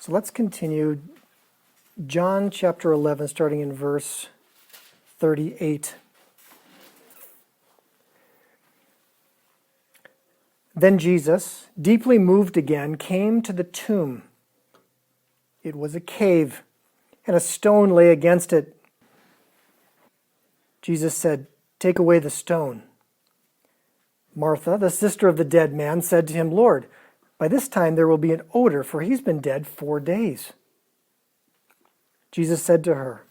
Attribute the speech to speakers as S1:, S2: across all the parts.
S1: So let's continue. John chapter 11, starting in verse 38. Then Jesus, deeply moved again, came to the tomb. It was a cave, and a stone lay against it. Jesus said, "Take away the stone." Martha, the sister of the dead man, said to him, "Lord, by this time there will be an odor, for he's been dead 4 days." Jesus said to her,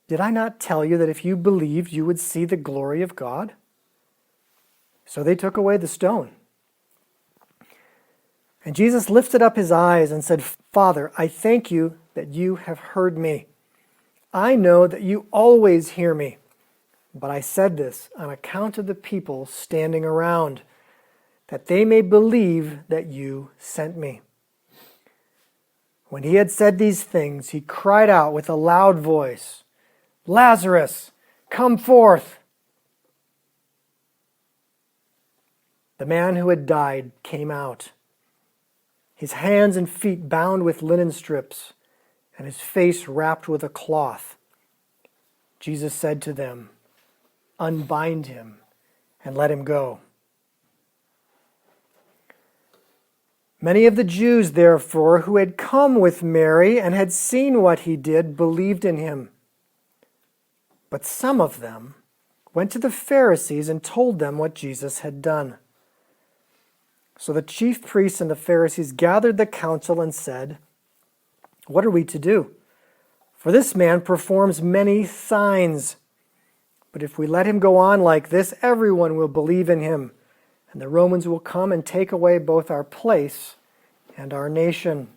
S1: "Did I not tell you that if you believed, you would see the glory of God?" So they took away the stone. And Jesus lifted up his eyes and said, "Father, I thank you that you have heard me. I know that you always hear me, but I said this on account of the people standing around, that they may believe that you sent me." When he had said these things, he cried out with a loud voice, "Lazarus, come forth!" The man who had died came out, his hands and feet bound with linen strips, and his face wrapped with a cloth. Jesus said to them, "Unbind him and let him go." Many of the Jews, therefore, who had come with Mary and had seen what he did, believed in him. But some of them went to the Pharisees and told them what Jesus had done. So the chief priests and the Pharisees gathered the council and said, "What are we to do? For this man performs many signs. But if we let him go on like this, everyone will believe in him, and the Romans will come and take away both our place and our nation."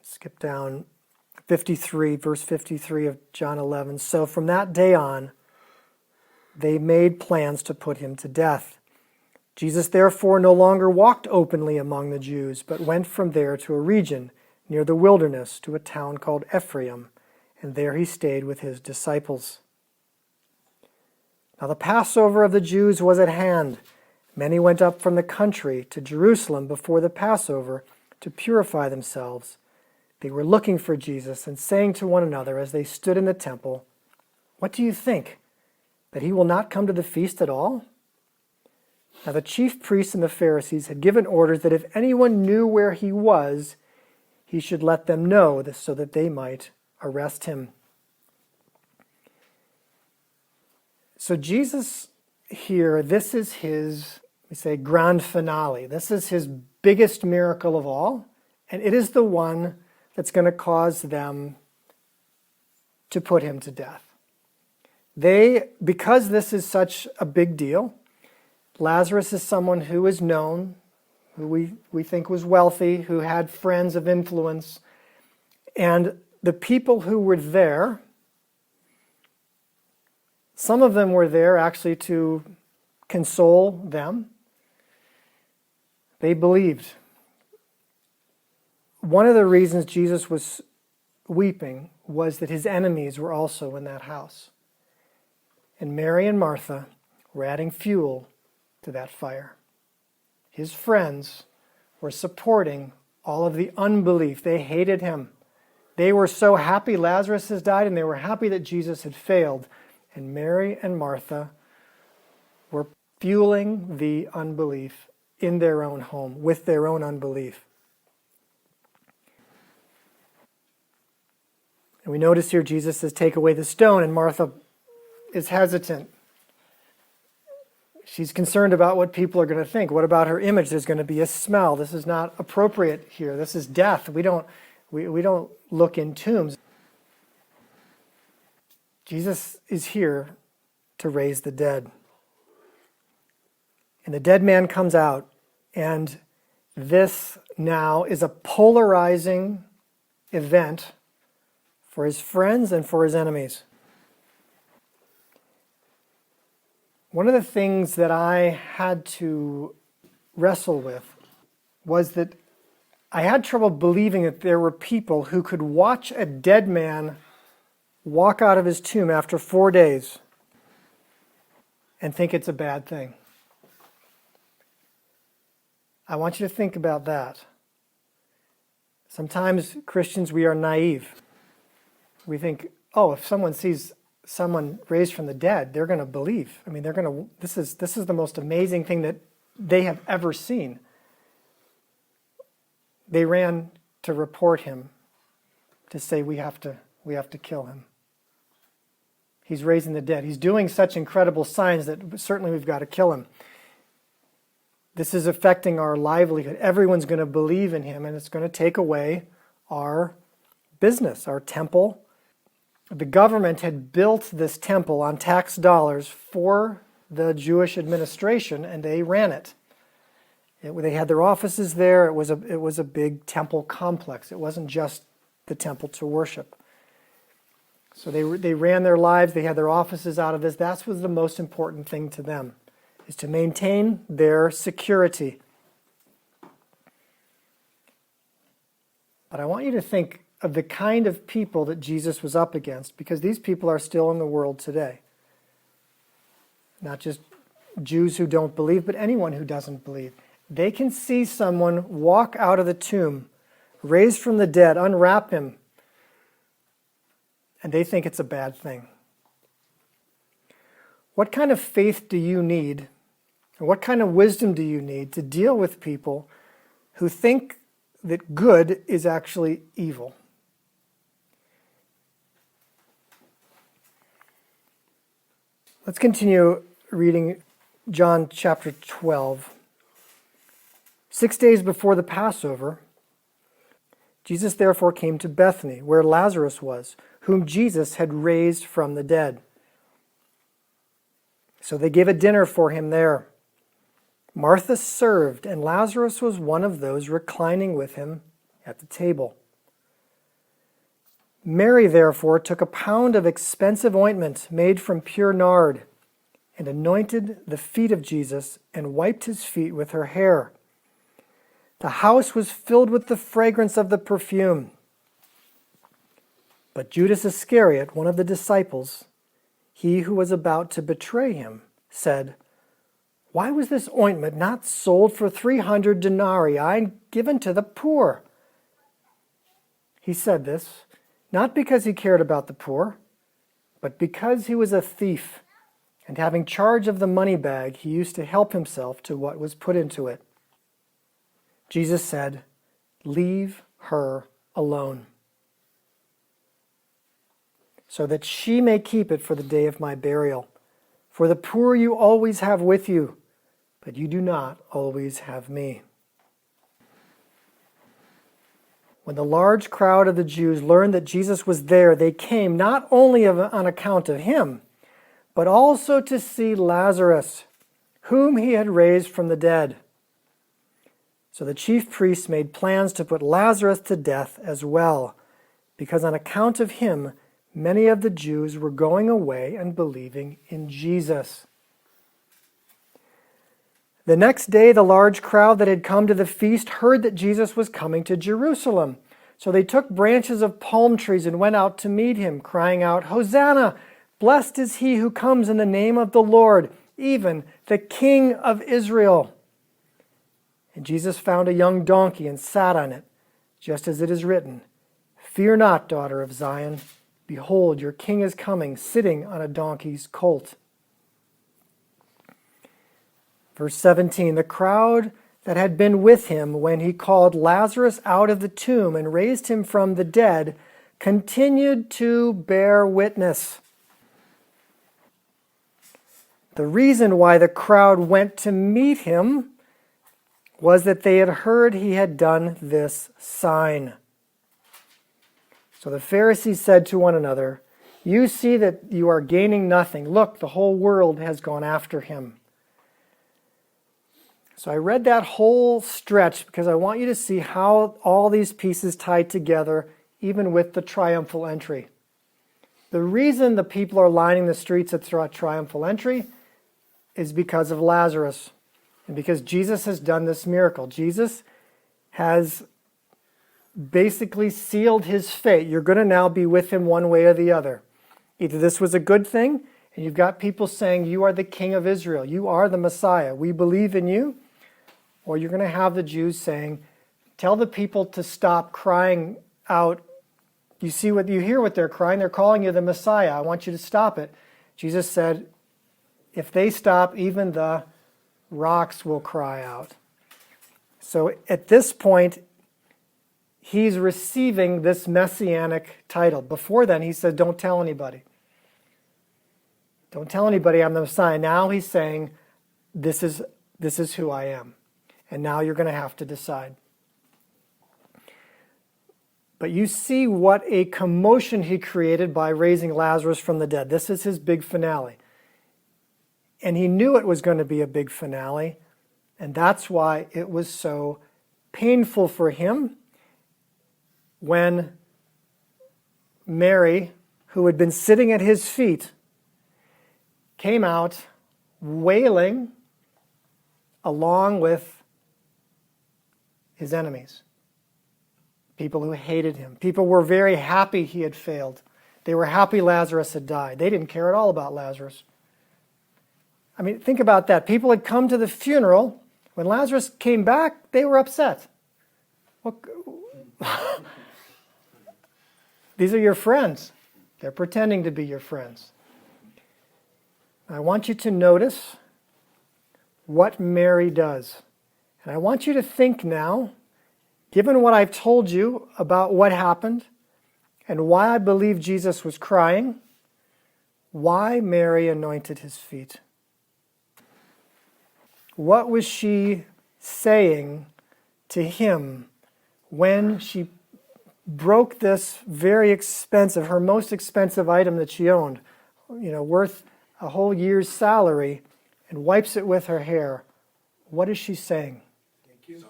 S1: Skip down 53, verse 53 of John 11. So from that day on, they made plans to put him to death. Jesus therefore no longer walked openly among the Jews, but went from there to a region near the wilderness, to a town called Ephraim, and there he stayed with his disciples. Now the Passover of the Jews was at hand. Many went up from the country to Jerusalem before the Passover to purify themselves. They were looking for Jesus and saying to one another as they stood in the temple, "What do you think? That he will not come to the feast at all?" Now the chief priests and the Pharisees had given orders that if anyone knew where he was, he should let them know, so that they might arrest him. So Jesus here, this is his, we say, grand finale. This is his biggest miracle of all, and it is the one that's going to cause them to put him to death. Because this is such a big deal, Lazarus is someone who is known, who we think was wealthy, who had friends of influence, and the people who were there, some of them were there actually to console them. They believed. One of the reasons Jesus was weeping was that his enemies were also in that house. And Mary and Martha were adding fuel to that fire. His friends were supporting all of the unbelief. They hated him. They were so happy Lazarus has died, and they were happy that Jesus had failed. And Mary and Martha were fueling the unbelief in their own home with their own unbelief. And we notice here Jesus says, "Take away the stone," and Martha is hesitant. She's concerned about what people are going to think. What about her image? There's going to be a smell. This is not appropriate here. This is death. We don't look in tombs. Jesus is here to raise the dead. And the dead man comes out, and this now is a polarizing event for his friends and for his enemies. One of the things that I had to wrestle with was that I had trouble believing that there were people who could watch a dead man walk out of his tomb after 4 days and think it's a bad thing. I want you to think about that. Sometimes Christians, we are naive. We think, oh, if someone sees someone raised from the dead, they're going to believe. I mean, this is the most amazing thing that they have ever seen. They ran to report him, to say we have to kill him. He's raising the dead. He's doing such incredible signs that certainly we've got to kill him. This is affecting our livelihood. Everyone's going to believe in him, and it's going to take away our business, our temple. The government had built this temple on tax dollars for the Jewish administration, and they ran it. They had their offices there. It was a big temple complex. It wasn't just the temple to worship. So they ran their lives. They had their offices out of this. That was the most important thing to them, is to maintain their security. But I want you to think of the kind of people that Jesus was up against, because these people are still in the world today. Not just Jews who don't believe, but anyone who doesn't believe. They can see someone walk out of the tomb, raised from the dead, unwrap him, and they think it's a bad thing. What kind of faith do you need, or what kind of wisdom do you need to deal with people who think that good is actually evil? Let's continue reading John chapter 12. 6 days before the Passover, Jesus therefore came to Bethany, where Lazarus was, whom Jesus had raised from the dead. So they gave a dinner for him there. Martha served, and Lazarus was one of those reclining with him at the table. Mary therefore took a pound of expensive ointment made from pure nard, and anointed the feet of Jesus, and wiped his feet with her hair. The house was filled with the fragrance of the perfume. But Judas Iscariot, one of the disciples, he who was about to betray him, said, "Why was this ointment not sold for 300 denarii and given to the poor?" He said this, not because he cared about the poor, but because he was a thief, and having charge of the money bag, he used to help himself to what was put into it. Jesus said, "Leave her alone, so that she may keep it for the day of my burial. For the poor you always have with you, but you do not always have me." When the large crowd of the Jews learned that Jesus was there, they came not only on account of him, but also to see Lazarus, whom he had raised from the dead. So the chief priests made plans to put Lazarus to death as well, because on account of him, many of the Jews were going away and believing in Jesus. The next day, the large crowd that had come to the feast heard that Jesus was coming to Jerusalem. So they took branches of palm trees and went out to meet him, crying out, "Hosanna! Blessed is he who comes in the name of the Lord, even the King of Israel." And Jesus found a young donkey and sat on it, just as it is written, "Fear not, daughter of Zion. Behold, your king is coming, sitting on a donkey's colt." Verse 17, the crowd that had been with him when he called Lazarus out of the tomb and raised him from the dead continued to bear witness. The reason why the crowd went to meet him was that they had heard he had done this sign. So the Pharisees said to one another, "You see that you are gaining nothing. Look, the whole world has gone after him." So I read that whole stretch because I want you to see how all these pieces tie together, even with the triumphal entry. The reason the people are lining the streets at triumphal entry is because of Lazarus and because Jesus has done this miracle. Jesus has basically sealed his fate. You're going to now be with him one way or the other. Either this was a good thing, and you've got people saying, "You are the King of Israel. You are the Messiah. We believe in you." or you're going to have the Jews saying, tell the people to stop crying out. You hear what they're crying. They're calling you the Messiah. I want you to stop it. Jesus said, if they stop, even the rocks will cry out. So at this point, he's receiving this messianic title. Before then, he said, don't tell anybody. Don't tell anybody I'm the Messiah. Now he's saying, this is who I am. And now you're going to have to decide. But you see what a commotion he created by raising Lazarus from the dead. This is his big finale. And he knew it was going to be a big finale. And that's why it was so painful for him when Mary, who had been sitting at his feet, came out wailing along with his enemies. People who hated him. People were very happy he had failed. They were happy Lazarus had died. They didn't care at all about Lazarus. I mean, think about that. People had come to the funeral. When Lazarus came back, they were upset. Well, these are your friends. They're pretending to be your friends. I want you to notice what Mary does. And I want you to think now, given what I've told you about what happened and why I believe Jesus was crying, why Mary anointed his feet. What was she saying to him when she broke this very expensive, her most expensive item that she owned, worth a whole year's salary, and wipes it with her hair? What is she saying?
S2: Thank you.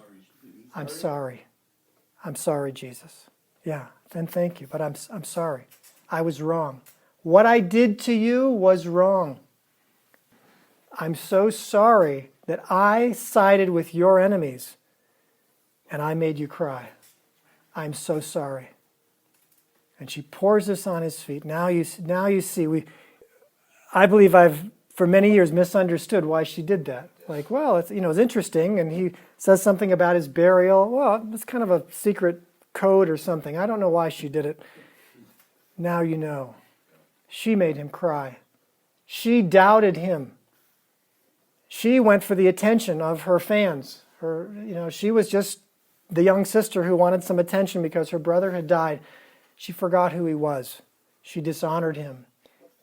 S1: I'm sorry. I'm sorry, Jesus. Yeah, then thank you, but I'm sorry. I was wrong. What I did to you was wrong. I'm so sorry that I sided with your enemies and I made you cry. I'm so sorry. And she pours this on his feet. Now you see, I believe I've for many years misunderstood why she did that. Like, well, it's interesting, and he says something about his burial. Well, it's kind of a secret code or something. I don't know why she did it. Now you know. She made him cry. She doubted him. She went for the attention of her fans. She was just the young sister who wanted some attention because her brother had died. She forgot who he was. She dishonored him.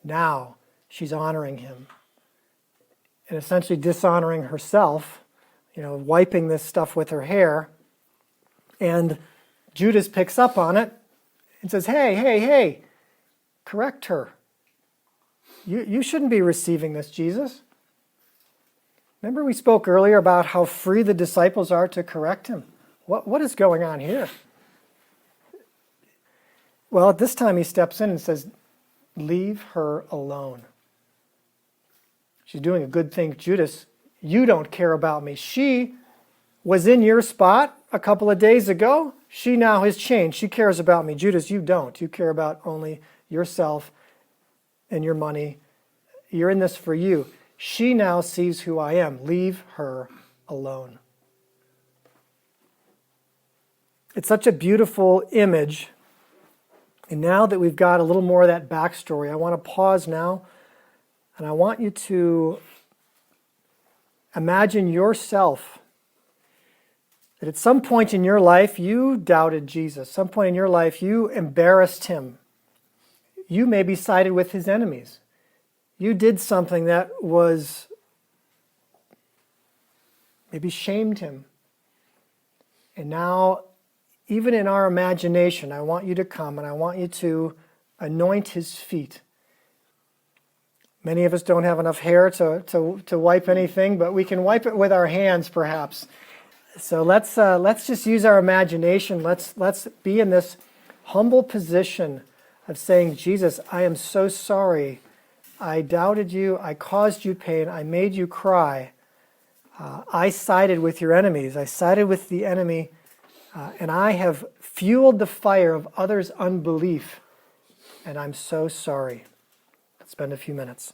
S1: Now she's honoring him and essentially dishonoring herself, wiping this stuff with her hair. And Judas picks up on it and says, hey, correct her. You shouldn't be receiving this, Jesus. Remember we spoke earlier about how free the disciples are to correct him? What is going on here? Well, at this time he steps in and says, leave her alone. She's doing a good thing. Judas, you don't care about me. She was in your spot a couple of days ago. She now has changed. She cares about me. Judas, you don't. You care about only yourself and your money. You're in this for you. She now sees who I am. Leave her alone. It's such a beautiful image. And now that we've got a little more of that backstory, I want to pause now, and I want you to imagine yourself that at some point in your life you doubted Jesus. Some point in your life you embarrassed him. You maybe sided with his enemies. You did something that was maybe shamed him. And now, even in our imagination, I want you to come and I want you to anoint his feet. Many of us don't have enough hair to wipe anything, but we can wipe it with our hands perhaps. So let's just use our imagination. Let's be in this humble position of saying, Jesus, I am so sorry. I doubted you. I caused you pain. I made you cry. I sided with your enemies. I sided with the enemy, and I have fueled the fire of others' unbelief, and I'm so sorry. Let's spend a few minutes.